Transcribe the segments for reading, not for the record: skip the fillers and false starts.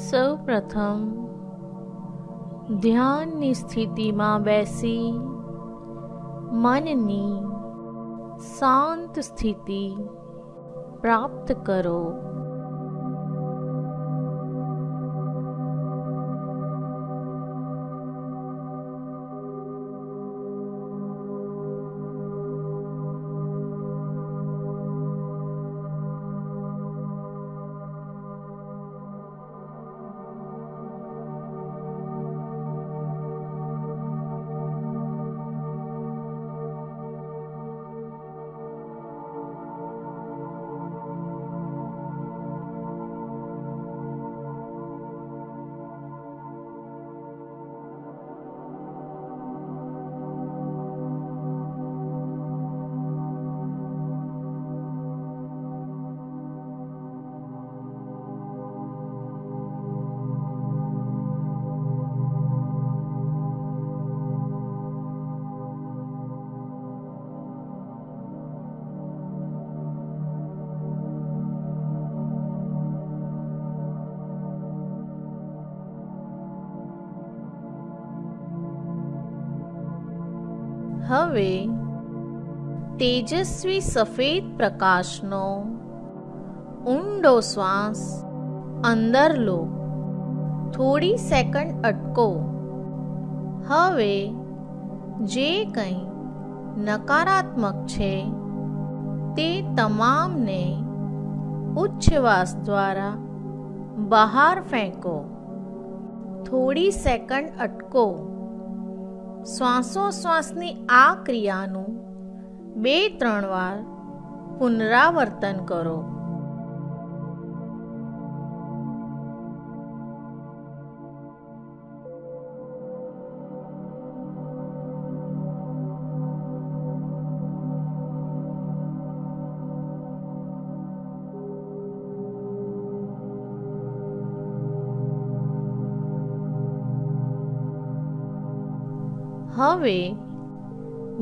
સૌપ્રથમ ધ્યાનની સ્થિતિમાં બેસી મનની શાંત સ્થિતિ પ્રાપ્ત કરો. હવે તેજસ્વી સફેદ પ્રકાશનો ઊંડો શ્વાસ અંદર લો. થોડી સેકન્ડ અટકો. હવે જે કંઈ નકારાત્મક છે તે તમામને ઉચ્છ્વાસ દ્વારા બહાર ફેંકો. થોડી સેકન્ડ અટકો. શ્વાસોશ્વાસની આ ક્રિયાનું 2-3 વાર પુનરાવર્તન કરો. હવે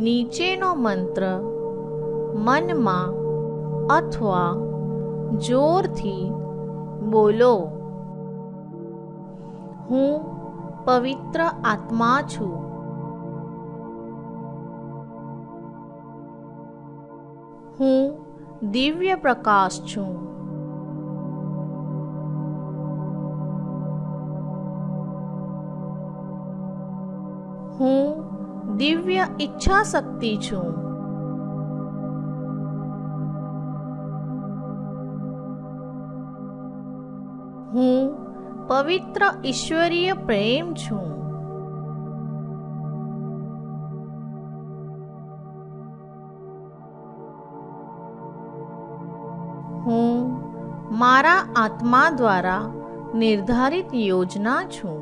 નીચેનો મંત્ર મનમાં અથવા જોરથી બોલો. હું પવિત્ર આત્મા છું. હું દિવ્ય પ્રકાશ છું. હું દિવ્ય ઈચ્છા શક્તિ છું. હું પવિત્ર ઈશ્વરીય પ્રેમ છું. હું મારા આત્મા દ્વારા નિર્ધારિત યોજના છું.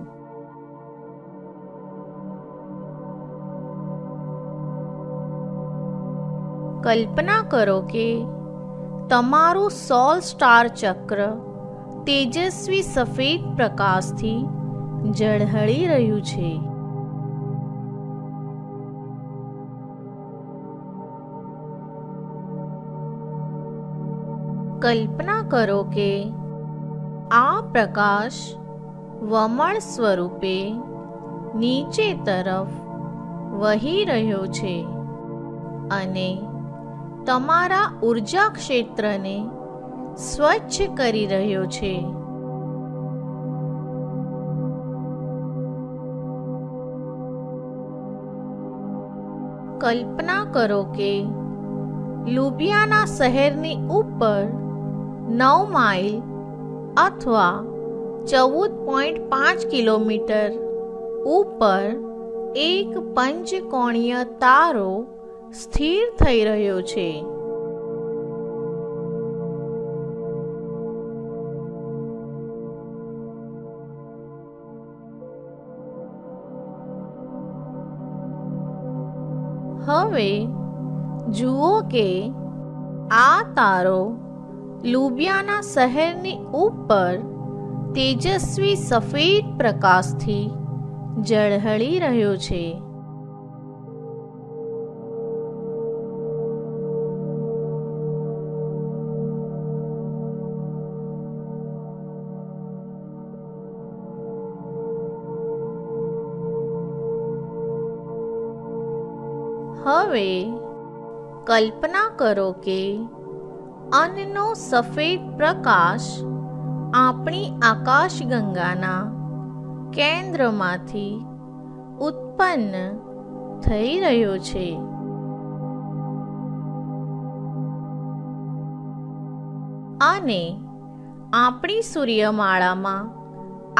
કલ્પના કરો કે તમારું સોલ સ્ટાર ચક્ર તેજસ્વી સફેદ પ્રકાશથી ઝળહળી રહ્યું છે. કલ્પના કરો કે આ પ્રકાશ વમળ સ્વરૂપે નીચે તરફ વહી રહ્યો છે અને તમારા ઉર્જા ક્ષેત્રને સ્વચ્છ કરી રહ્યો છે. કલ્પના કરો કે લુબિયાના શહેરની ઉપર 9 માઇલ અથવા 14.5 કિલોમીટર ઉપર એક પંચકોણીય તારો સ્થિર થઈ રહ્યો છે. હવે જુઓ કે આ તારો લુબિયાના શહેરની ઉપર તેજસ્વી સફેદ પ્રકાશથી ઝળહળી રહ્યો છે. હવે કલ્પના કરો કે અન્નનો સફેદ પ્રકાશ આપણી આકાશગંગાના કેન્દ્રમાંથી ઉત્પન્ન થઈ રહ્યો છે. અને આપણી સૂર્યમાળામાં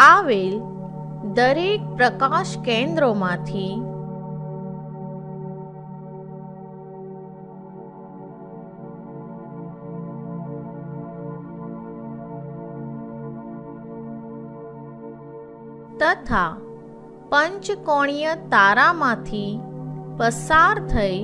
આવેલ દરેક પ્રકાશ કેન્દ્રોમાંથી તથા પંચકોણીય તારામાંથી પસાર થઈ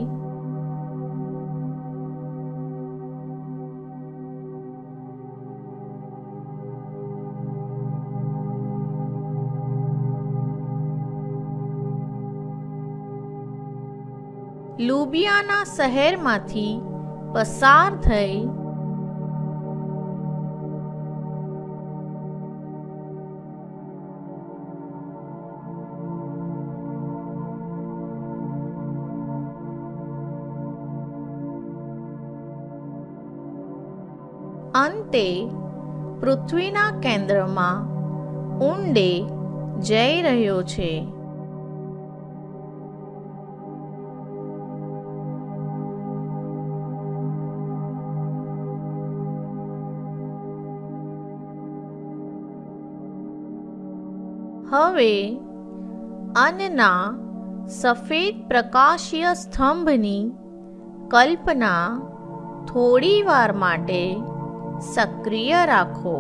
લુબિયાના શહેરમાંથી પસાર થઈ અંતે પૃથ્વીના કેન્દ્રમાં ઊંડે જઈ રહ્યો છે. હવે અન્નના સફેદ પ્રકાશીય સ્તંભની કલ્પના થોડી વાર માટે સક્રિય રાખો.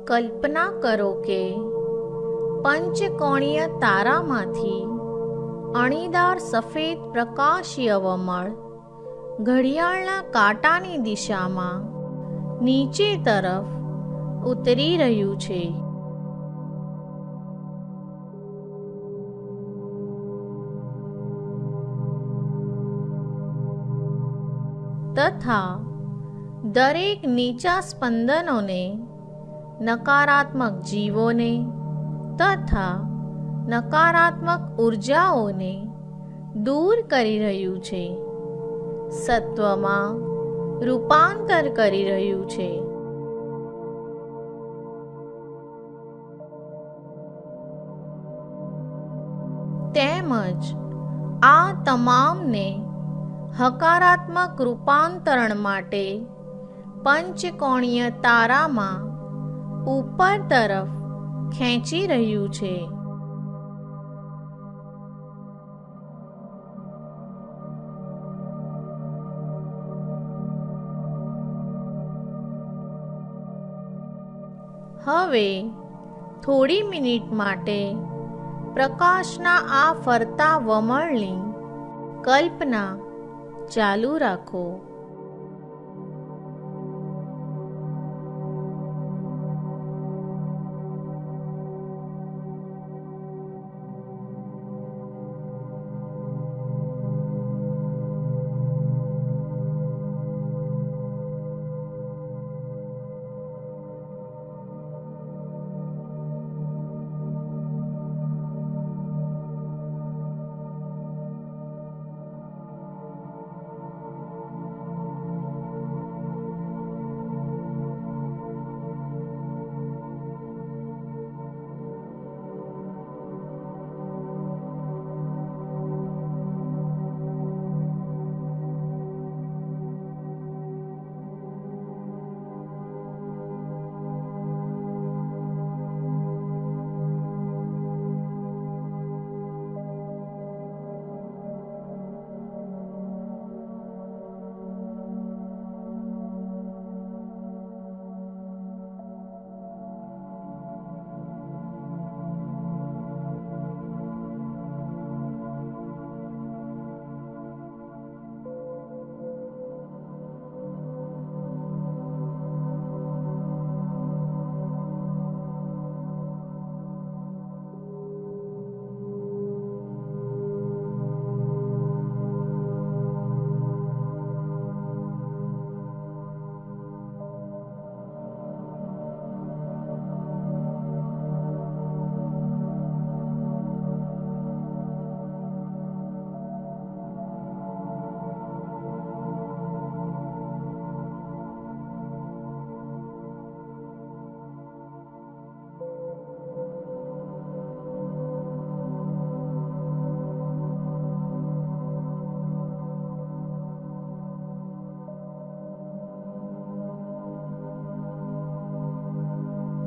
કલ્પના કરો કે પંચકોણીય તારામાંથી અણીદાર સફેદ પ્રકાશીય વમળ ઘડિયાળના કાંટાની દિશામાં નીચે તરફ ઉતરી રહ્યું છે. તથા દરેક નીચા સ્પંદનોને નકારાત્મક જીવોને તથા નકારાત્મક ઉર્જાઓને દૂર કરી રહ્યું છે, સત્વમાં રૂપાંતર કરી રહ્યું છે. તેમજ આ તમામને હકારાત્મક રૂપાંતરણ માટે પંચકોણીય તારામાં ઉપર તરફ ખેંચી રહ્યું છે. હવે થોડી મિનિટ માટે પ્રકાશના આ ફરતા વમળની કલ્પના ચાલુ રાખો.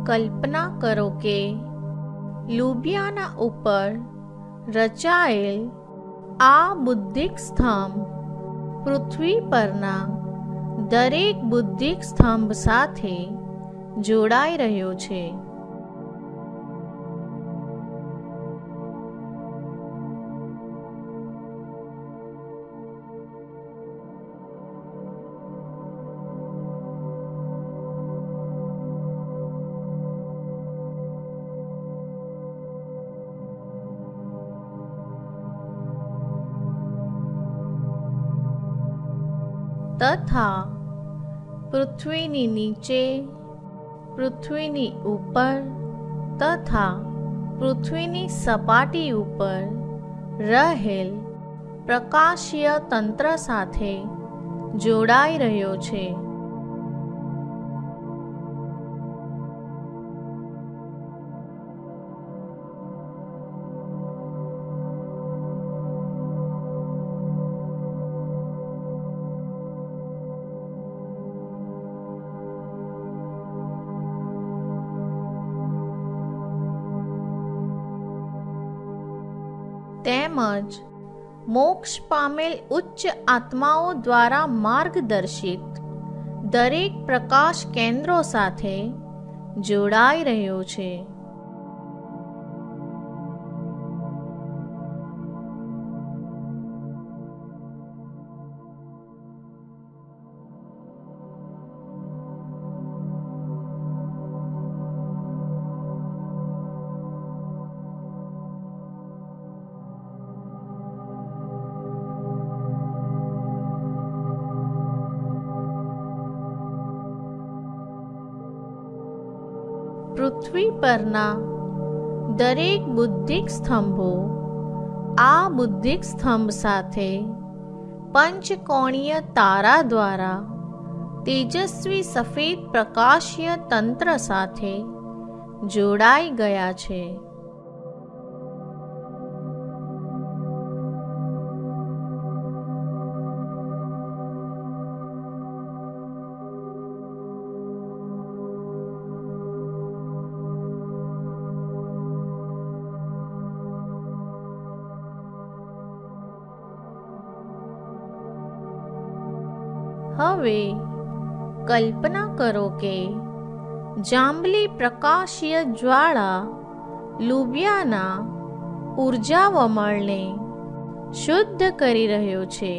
કલ્પના કરો કે લુબિયાના ઉપર રચાયેલ આ બુદ્ધિક સ્તંભ પૃથ્વી પરના દરેક બુદ્ધિક સ્તંભ સાથે જોડાઈ રહ્યો છે. તથા પૃથ્વીની નીચે, પૃથ્વીની ઉપર તથા પૃથ્વીની સપાટી ઉપર રહેલ પ્રકાશીય તંત્ર સાથે જોડાઈ રહ્યો છે. તેમજ મોક્ષ પામેલ ઉચ્ચ આત્માઓ દ્વારા માર્ગદર્શિત દરેક પ્રકાશ કેન્દ્રો સાથે જોડાઈ રહ્યો છે. પૃથ્વી પરના દરેક બુદ્ધિક સ્તંભો આ બુદ્ધિક સ્તંભ સાથે પંચકોણીય તારા દ્વારા તેજસ્વી સફેદ પ્રકાશીય તંત્ર સાથે જોડાઈ ગયા છે. હવે કલ્પના કરો કે જાંબલી પ્રકાશીય જ્વાળા લુબિયાના ઊર્જા વમળને શુદ્ધ કરી રહ્યો છે.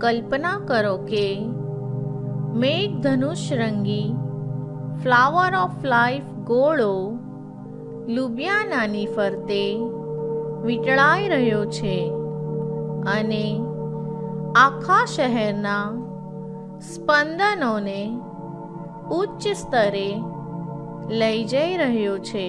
કલ્પના કરો કે મેઘધનુષ રંગી ફ્લાવર ઓફ લાઈફ ગોળો લુબિયાનાની ફરતે વીંટળાઈ રહ્યો છે અને આખા શહેરના સ્પંદનોને ઉચ્ચ સ્તરે લઈ જઈ રહ્યો છે.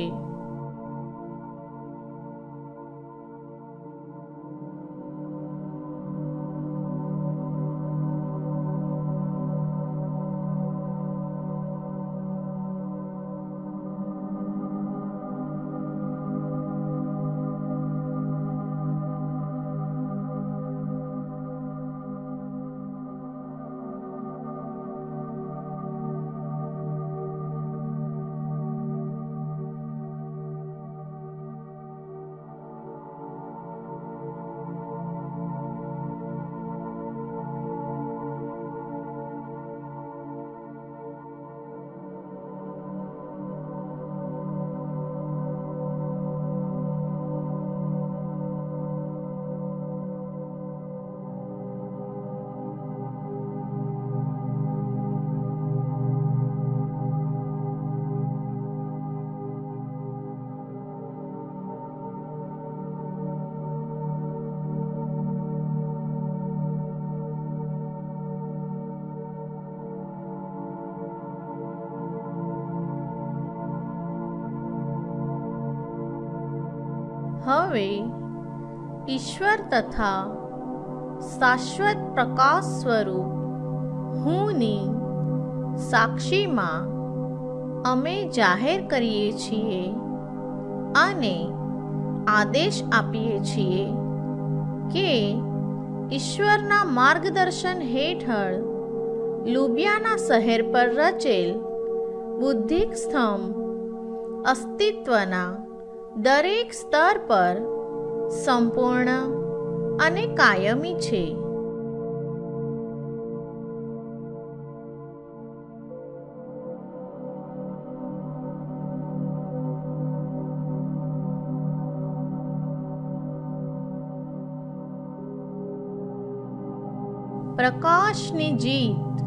હવે ઈશ્વર તથા શાશ્વત પ્રકાશ સ્વરૂપ હુંની સાક્ષીમાં અમે જાહેર કરીએ છીએ અને આદેશ આપીએ છીએ કે ઈશ્વરના માર્ગદર્શન હેઠળ લુબિયાના શહેર પર રચેલ બુદ્ધિક સ્તંભ અસ્તિત્વના દરેક સ્તર પર સંપૂર્ણ અને કાયમી છે. પ્રકાશની જીત